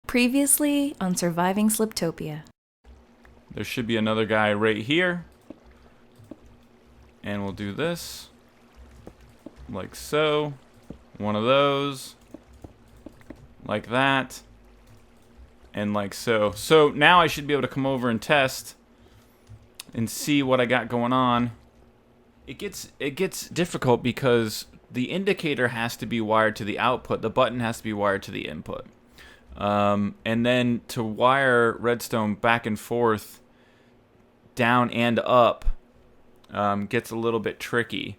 Previously on Surviving Sliptopia. There should be another guy right here. And we'll do this. Like so. One of those. Like that. And like so. So now I should be able to come over and test. And see what I got going on. It gets difficult because the indicator has to be wired to the output. The button has to be wired to the input. And then to wire redstone back and forth, down and up, gets a little bit tricky.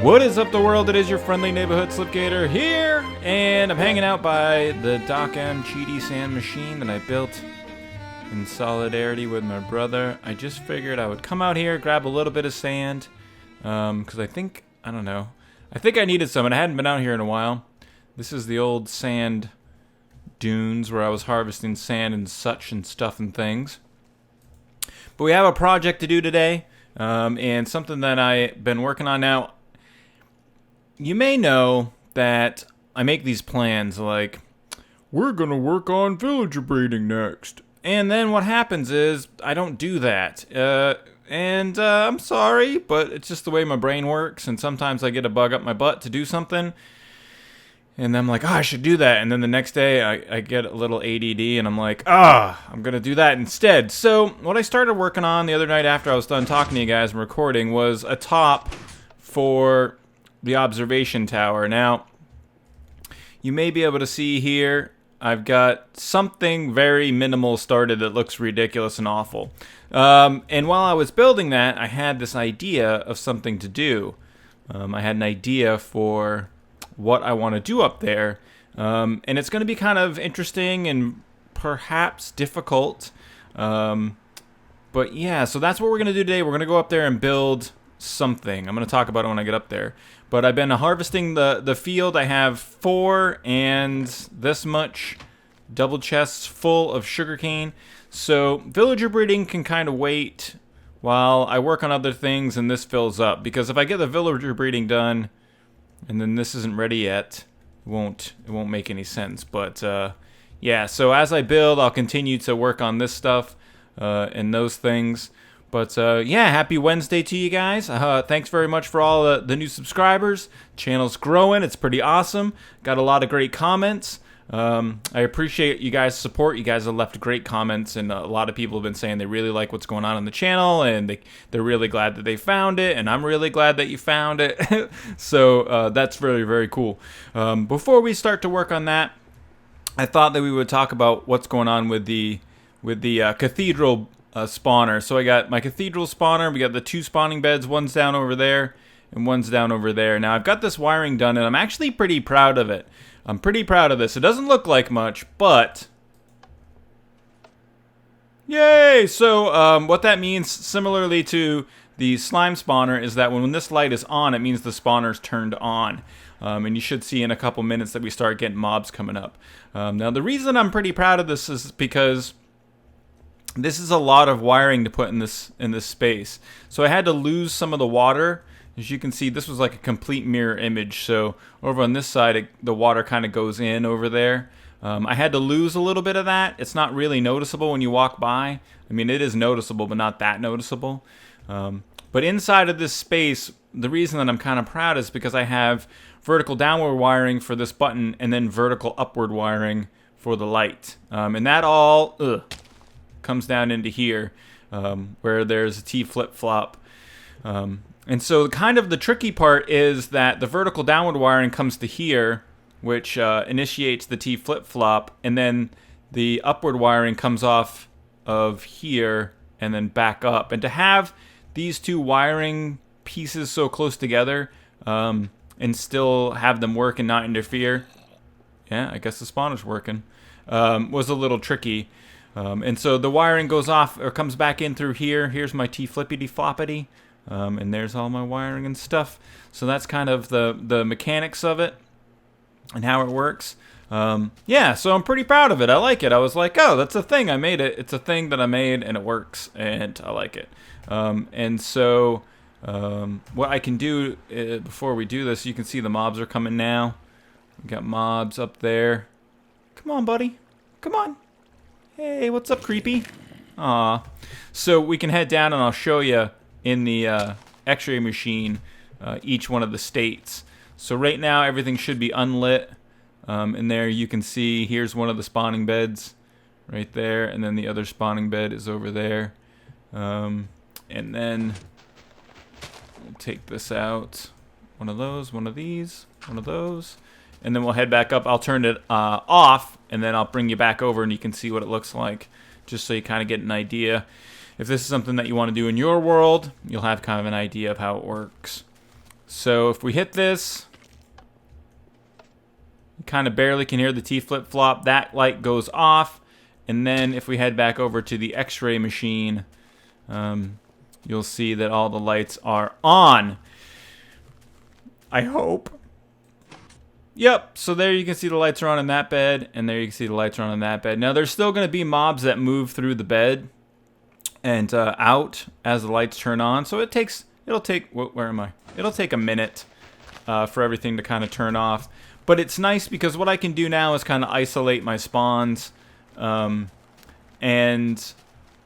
What is up, the world? It is your friendly neighborhood Slipgator here, and I'm hanging out by the Doc M Cheaty sand machine that I built in solidarity with my brother. I just figured I would come out here, grab a little bit of sand, because I think I needed some, and I hadn't been out here in a while. This is the old sand dunes where I was harvesting sand and such and stuff and things. But we have a project to do today, and something that I've been working on now. You may know that I make these plans like, we're going to work on villager breeding next. And then what happens is I don't do that. And I'm sorry, but it's just the way my brain works. And sometimes I get a bug up my butt to do something. And I'm like, I should do that. And then the next day I get a little ADD and I'm like, I'm going to do that instead. So what I started working on the other night after I was done talking to you guys and recording was a top for the observation tower. Now, you may be able to see here, I've got something very minimal started that looks ridiculous and awful. And while I was building that, I had this idea of something to do. I had an idea for what I want to do up there. And it's going to be kind of interesting and perhaps difficult. But yeah, so that's what we're going to do today. We're going to go up there and build something. I'm going to talk about it when I get up there. But I've been harvesting the field. I have 4 and this much double chests full of sugarcane. So villager breeding can kind of wait while I work on other things and this fills up. Because if I get the villager breeding done and then this isn't ready yet, it won't make any sense. But yeah, so as I build, I'll continue to work on this stuff and those things. But yeah, happy Wednesday to you guys. Thanks very much for all the new subscribers. Channel's growing. It's pretty awesome. Got a lot of great comments. I appreciate you guys' support. You guys have left great comments, and a lot of people have been saying they really like what's going on the channel, and they're really glad that they found it, and I'm really glad that you found it. So that's very, very cool. Before we start to work on that, I thought that we would talk about what's going on with the Cathedral spawner. So I got my Cathedral spawner. We got the 2 spawning beds. One's down over there and one's down over there. Now I've got this wiring done and I'm actually pretty proud of it. I'm pretty proud of this. It doesn't look like much, but yay! So what that means, similarly to the slime spawner, is that when this light is on, it means the spawner's turned on. And you should see in a couple minutes that we start getting mobs coming up. Now the reason I'm pretty proud of this is because this is a lot of wiring to put in this space. So I had to lose some of the water. As you can see, this was like a complete mirror image. So over on this side, the water kind of goes in over there. I had to lose a little bit of that. It's not really noticeable when you walk by. I mean, it is noticeable, but not that noticeable. But inside of this space, the reason that I'm kind of proud is because I have vertical downward wiring for this button and then vertical upward wiring for the light. And that all comes down into here where there's a T flip-flop. And so kind of the tricky part is that the vertical downward wiring comes to here, which initiates the T flip-flop, and then the upward wiring comes off of here and then back up. And to have these 2 wiring pieces so close together and still have them work and not interfere, yeah, I guess the spawner's working, was a little tricky. And so the wiring goes off or comes back in through here. Here's my T flippity floppity. And there's all my wiring and stuff. So that's kind of the mechanics of it and how it works. Yeah, so I'm pretty proud of it. I like it. I was like, oh, that's a thing. I made it. It's a thing that I made, and it works, and I like it. And so what I can do before we do this, you can see the mobs are coming now. We got mobs up there. Come on, buddy. Come on. Hey, what's up, creepy? Aw. So we can head down, and I'll show you in the X-ray machine each one of the states. So right now, everything should be unlit. And there you can see, here's one of the spawning beds right there, and then the other spawning bed is over there. And then we'll take this out. One of those, one of these, one of those. And then we'll head back up. I'll turn it off, and then I'll bring you back over, and you can see what it looks like, just so you kind of get an idea. If this is something that you want to do in your world, you'll have kind of an idea of how it works. So if we hit this, you kind of barely can hear the T flip-flop. That light goes off. And then if we head back over to the X-ray machine, you'll see that all the lights are on. I hope. Yep, so there you can see the lights are on in that bed, and there you can see the lights are on in that bed. Now, there's still going to be mobs that move through the bed and out as the lights turn on. So it'll take, where am I? It'll take a minute for everything to kind of turn off. But it's nice because what I can do now is kind of isolate my spawns. And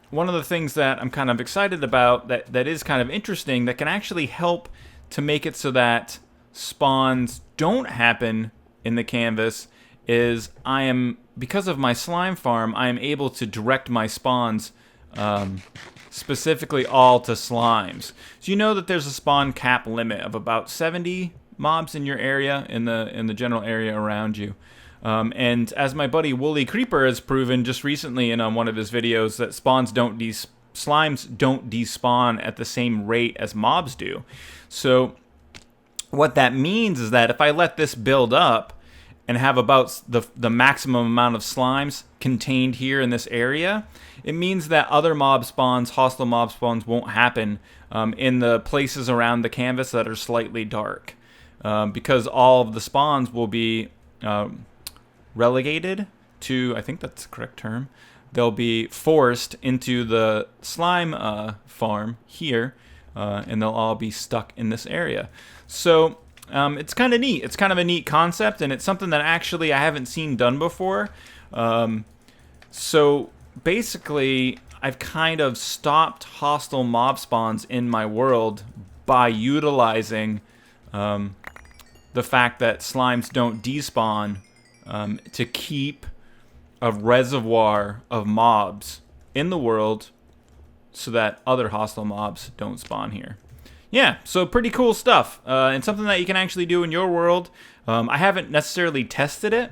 one of the things that I'm kind of excited about that is kind of interesting that can actually help to make it so that spawns don't happen in the canvas is because of my slime farm, I am able to direct my spawns specifically all to slimes. So you know that there's a spawn cap limit of about 70 mobs in your area, in the general area around you. And as my buddy Woolly Creeper has proven just recently in one of his videos, that slimes don't despawn at the same rate as mobs do. So what that means is that if I let this build up and have about the maximum amount of slimes contained here in this area, it means that other mob spawns, hostile mob spawns, won't happen in the places around the canvas that are slightly dark. Because all of the spawns will be relegated to, I think that's the correct term, they'll be forced into the slime farm here, and they'll all be stuck in this area. So it's kind of neat. It's kind of a neat concept, and it's something that actually I haven't seen done before. So basically, I've kind of stopped hostile mob spawns in my world by utilizing the fact that slimes don't despawn to keep a reservoir of mobs in the world so that other hostile mobs don't spawn here. Yeah, so pretty cool stuff, and something that you can actually do in your world. I haven't necessarily tested it,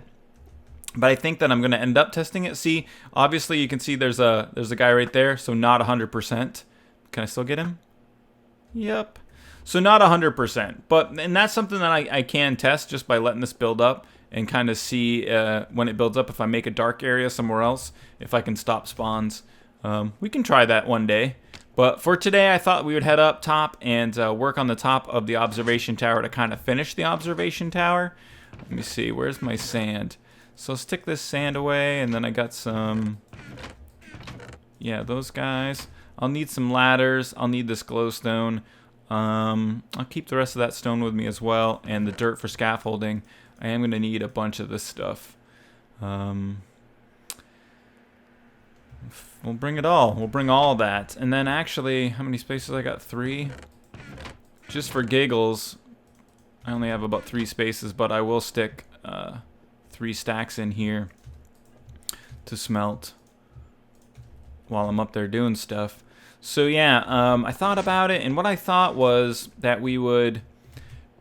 but I think that I'm going to end up testing it. See, obviously you can see there's a guy right there, so not 100%. Can I still get him? Yep. So not 100%, and that's something that I can test just by letting this build up and kind of see when it builds up, if I make a dark area somewhere else, if I can stop spawns. We can try that one day. But for today, I thought we would head up top and work on the top of the observation tower to kind of finish the observation tower. Let me see, where's my sand? So let's stick this sand away, and then I got some, yeah, those guys. I'll need some ladders. I'll need this glowstone. I'll keep the rest of that stone with me as well, and the dirt for scaffolding. I am going to need a bunch of this stuff. We'll bring it all. We'll bring all of that. And then actually, how many spaces I got? 3. Just for giggles, I only have about 3 spaces, but I will stick 3 stacks in here to smelt while I'm up there doing stuff. So yeah, I thought about it, and what I thought was that we would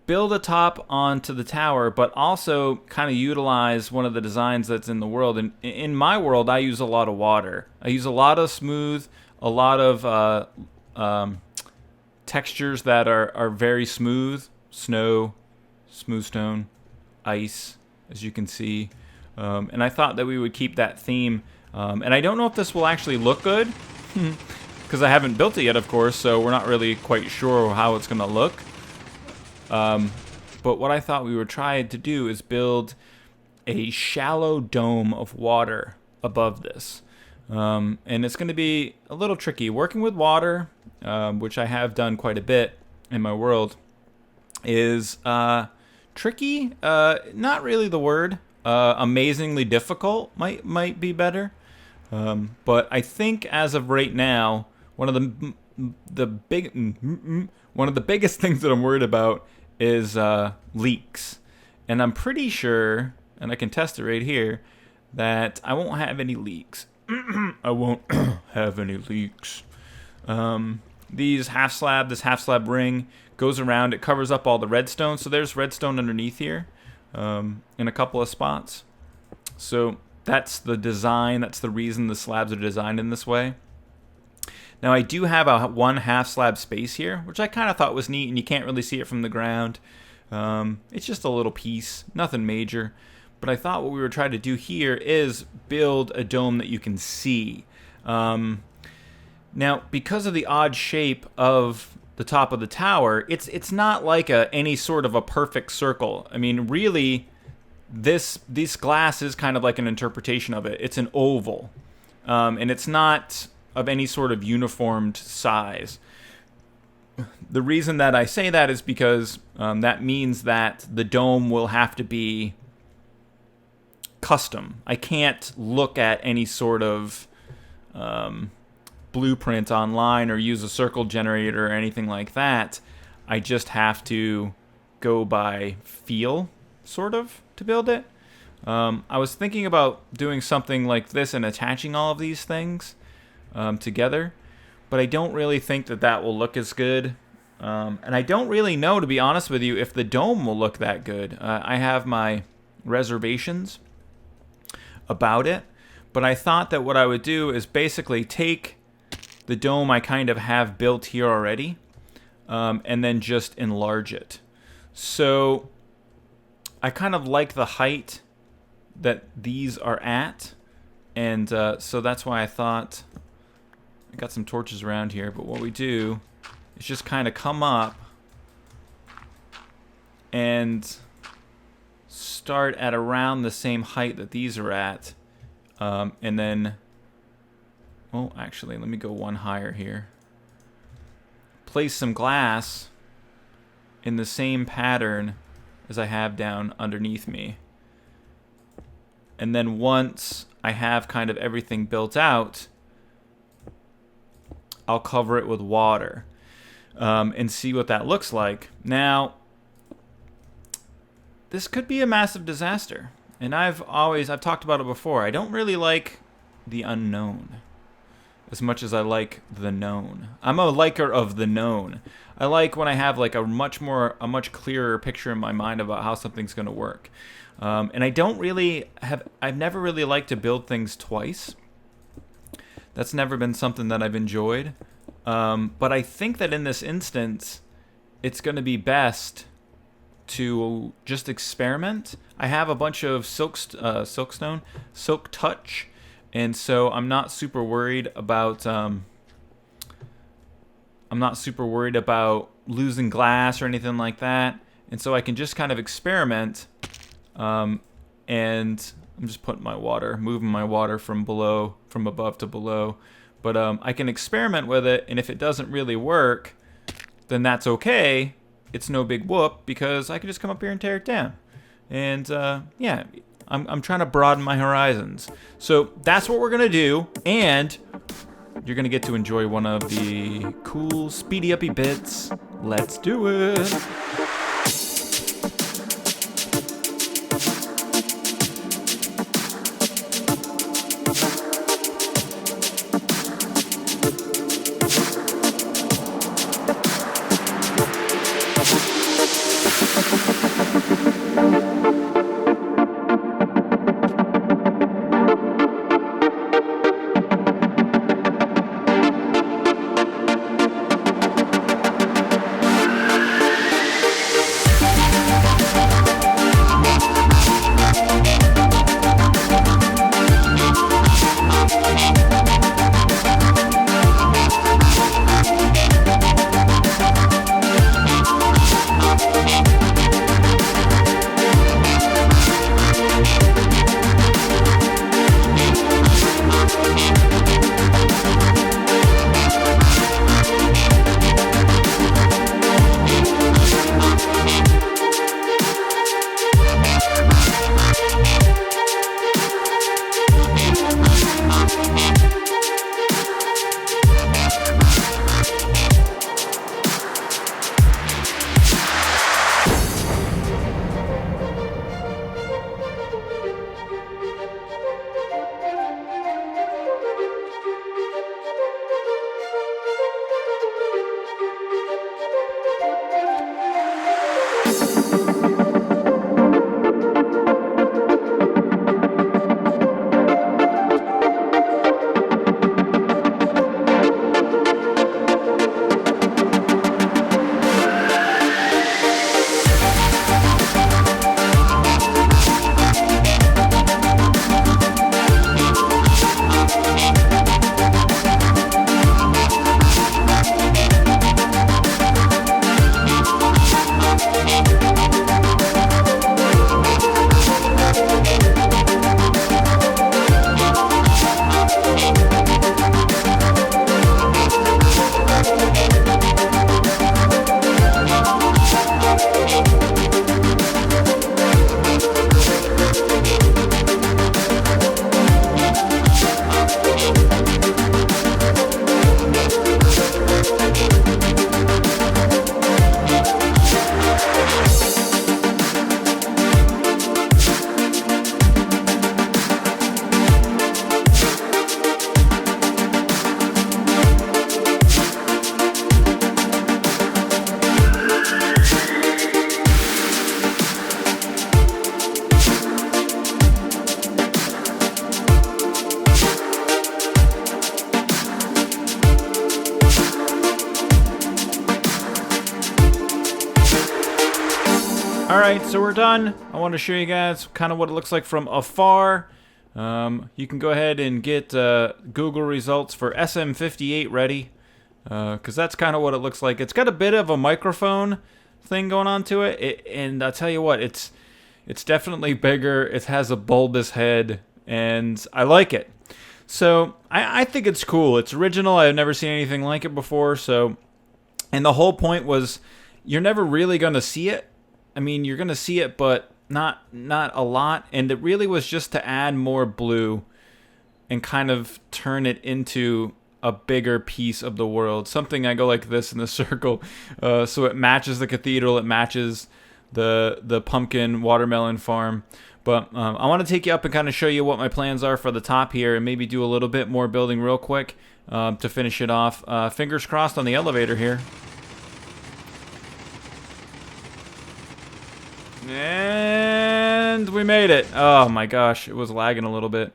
build a top onto the tower, but also kind of utilize one of the designs that's in the world. And in my world, I use a lot of water. I use a lot of smooth, a lot of textures that are very smooth. Snow, smooth stone, ice, as you can see. And I thought that we would keep that theme. And I don't know if this will actually look good, because I haven't built it yet, of course, so we're not really quite sure how it's going to look. But what I thought we would try to do is build a shallow dome of water above this. And it's going to be a little tricky. Working with water, which I have done quite a bit in my world, is tricky. Not really the word. Amazingly difficult might be better. But I think as of right now, one of the biggest things that I'm worried about is leaks. And I'm pretty sure, and I can test it right here, that I won't have any leaks. I won't have any leaks. This half slab ring goes around. It covers up all the redstone. So there's redstone underneath here in a couple of spots. So that's the design. That's the reason the slabs are designed in this way. Now I do have a 1/2 slab space here, which I kind of thought was neat, and you can't really see it from the ground. It's just a little piece, nothing major. But I thought what we were trying to do here is build a dome that you can see. Now, because of the odd shape of the top of the tower, it's not like any sort of a perfect circle. I mean, really, this glass is kind of like an interpretation of it. It's an oval, and it's not of any sort of uniformed size. The reason that I say that is because that means that the dome will have to be custom. I can't look at any sort of blueprint online or use a circle generator or anything like that. I just have to go by feel, sort of, to build it. I was thinking about doing something like this and attaching all of these things together, but I don't really think that will look as good. And I don't really know, to be honest with you, if the dome will look that good. I have my reservations about it, but I thought that what I would do is basically take the dome I kind of have built here already, and then just enlarge it. So I kind of like the height that these are at, and so that's why I thought I got some torches around here. But what we do is just kind of come up and start at around the same height that these are at, and then, well, actually, let me go one higher here. Place some glass in the same pattern as I have down underneath me. And then once I have kind of everything built out, I'll cover it with water and see what that looks like. Now, this could be a massive disaster. And I've talked about it before. I don't really like the unknown as much as I like the known. I'm a liker of the known. I like when I have like a much clearer picture in my mind about how something's going to work. And I've never really liked to build things twice. That's never been something that I've enjoyed. But I think that in this instance, it's going to be best to just experiment. I have a bunch of silk touch, and so I'm not super worried about losing glass or anything like that. And so I can just kind of experiment, and I'm just moving my water from above to below. But I can experiment with it, and if it doesn't really work, then that's okay. It's no big whoop, because I can just come up here and tear it down. And yeah, I'm trying to broaden my horizons. So that's what we're gonna do, and you're gonna get to enjoy one of the cool speedy uppy bits. Let's do it. Alright, so we're done. I want to show you guys kind of what it looks like from afar. You can go ahead and get Google results for SM58 ready, because that's kind of what it looks like. It's got a bit of a microphone thing going on to it, and I'll tell you what, it's definitely bigger. It has a bulbous head, and I like it. So I think it's cool. It's original. I've never seen anything like it before. So, and the whole point was, you're never really going to see it. I mean, you're going to see it, but not a lot. And it really was just to add more blue and kind of turn it into a bigger piece of the world. Something I go like this in the circle. So it matches the cathedral. It matches the pumpkin watermelon farm. But I want to take you up and kind of show you what my plans are for the top here, and maybe do a little bit more building real quick to finish it off. Fingers crossed on the elevator here. And we made it. Oh my gosh, it was lagging a little bit.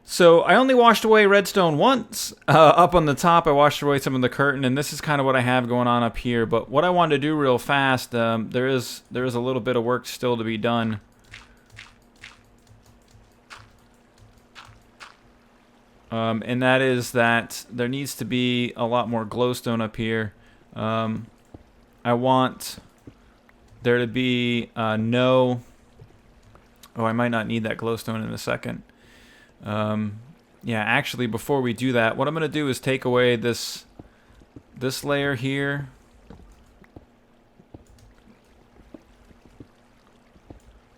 So I only washed away redstone once. Up on the top, I washed away some of the curtain, and this is kind of what I have going on up here. But what I wanted to do real fast, there is a little bit of work still to be done. And that is that there needs to be a lot more glowstone up here. I want there to be no... Oh, I might not need that glowstone in a second. Yeah, actually, before we do that, what I'm going to do is take away this layer here.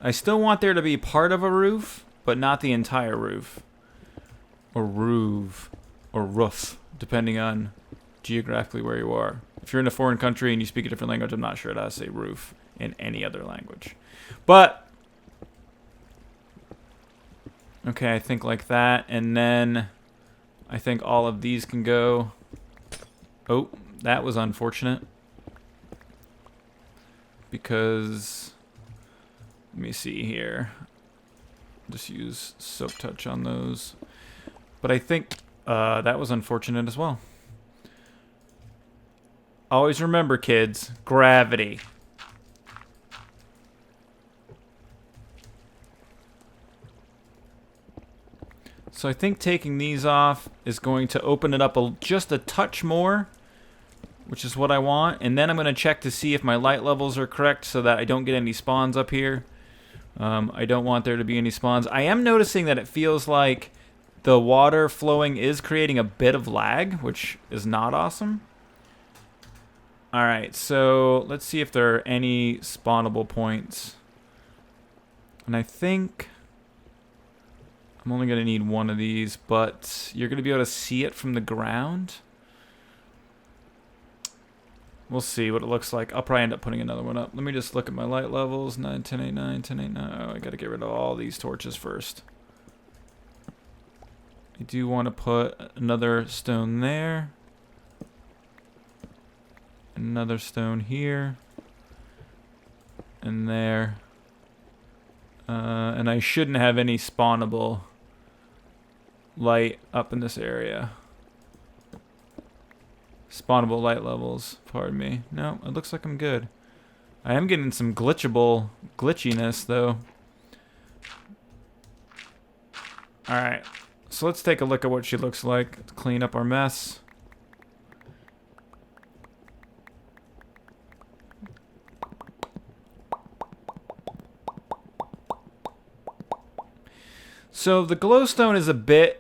I still want there to be part of a roof, but not the entire roof. Or roof. Or roof, depending on geographically where you are. If you're in a foreign country and you speak a different language, I'm not sure how to say roof in any other language. But... okay, I think like that, and then I think all of these can go. Oh, that was unfortunate. Because, let me see here. Just use soap touch on those. But I think that was unfortunate as well. Always remember, kids, gravity. So I think taking these off is going to open it up just a touch more, which is what I want. And then I'm going to check to see if my light levels are correct so that I don't get any spawns up here. I don't want there to be any spawns. I am noticing that it feels like the water flowing is creating a bit of lag, which is not awesome. Alright, so let's see if there are any spawnable points. And I think... I'm only going to need one of these, but you're going to be able to see it from the ground. We'll see what it looks like. I'll probably end up putting another one up. Let me just look at my light levels. 9, 10, 8, 9, 10, 8, 9. Oh, I got to get rid of all these torches first. I do want to put another stone there. Another stone here. And there. And I shouldn't have any spawnable light up in this area. Spawnable light levels, pardon me. No, it looks like I'm good. I am getting some glitchiness though. Alright, so let's take a look at what she looks like. Let's clean up our mess. So the glowstone is a bit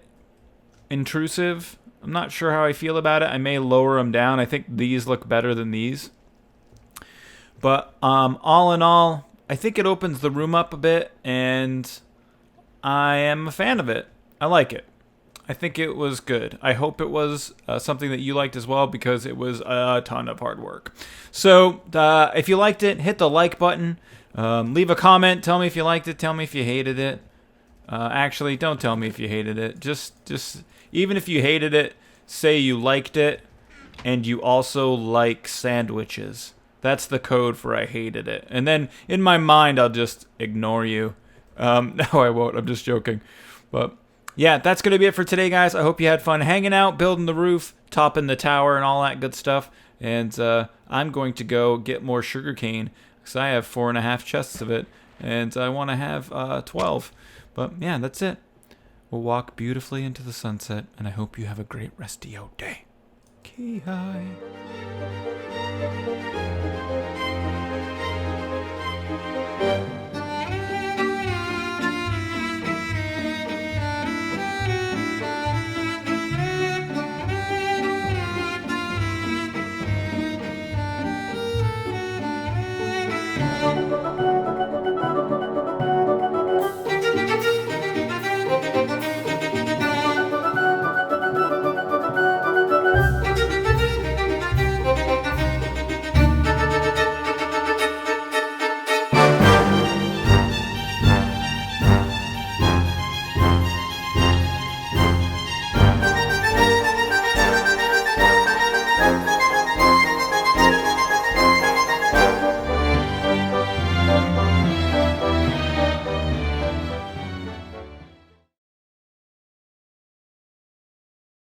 intrusive. I'm not sure how I feel about it. I may lower them down. I think these look better than these. But all in all, I think it opens the room up a bit, and I am a fan of it. I like it. I think it was good. I hope it was something that you liked as well, because it was a ton of hard work. So if you liked it, hit the like button. Leave a comment. Tell me if you liked it. Tell me if you hated it. Actually, don't tell me if you hated it. Just even if you hated it, say you liked it, and you also like sandwiches. That's the code for I hated it. And then in my mind, I'll just ignore you. No, I won't. I'm just joking. But yeah, that's going to be it for today, guys. I hope you had fun hanging out, building the roof, topping the tower, and all that good stuff. And I'm going to go get more sugarcane. because I have 4.5 chests of it, and I want to have 12. But yeah, that's it. We'll walk beautifully into the sunset, and I hope you have a great rest of your day. Ki-hi.